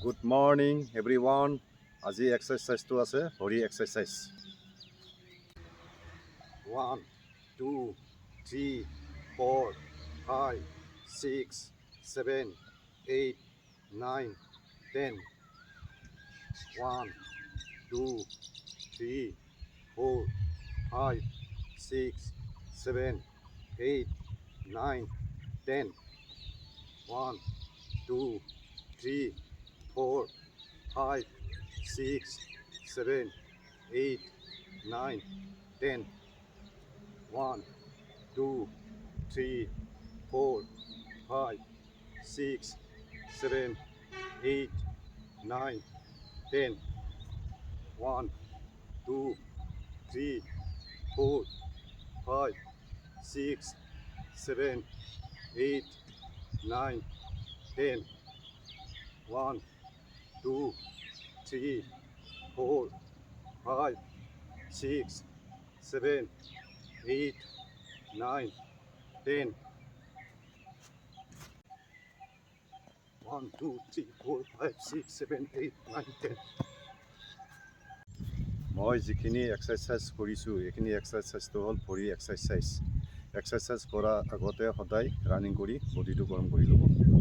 Good morning everyone. আজি এক্সাৰচাইজটো আছে ভৰি এক্সাৰচাইজ 1 2 3 4 5 6 7 8 9 10 1 2 3 4 5 6 7 8 9 10 1 2 3 4 5 6 7 8 9 10 1 2 3 4 5 6 7 8 9 10 1 2 3 4 5 6 7 8 9 10 1 2 3 4 5 6 7 8 9 10 1 2 3 4 5 6 7 8 9 10 মই যিখিনি এক্সাৰচাইজ কৰিছোঁ এইখিনি এক্সাৰচাইজটো হ'ল ভৰি এক্সাৰচাইজ কৰাৰ আগতে সদায় ৰানিং কৰি বডিটো গৰম কৰি ল'ব।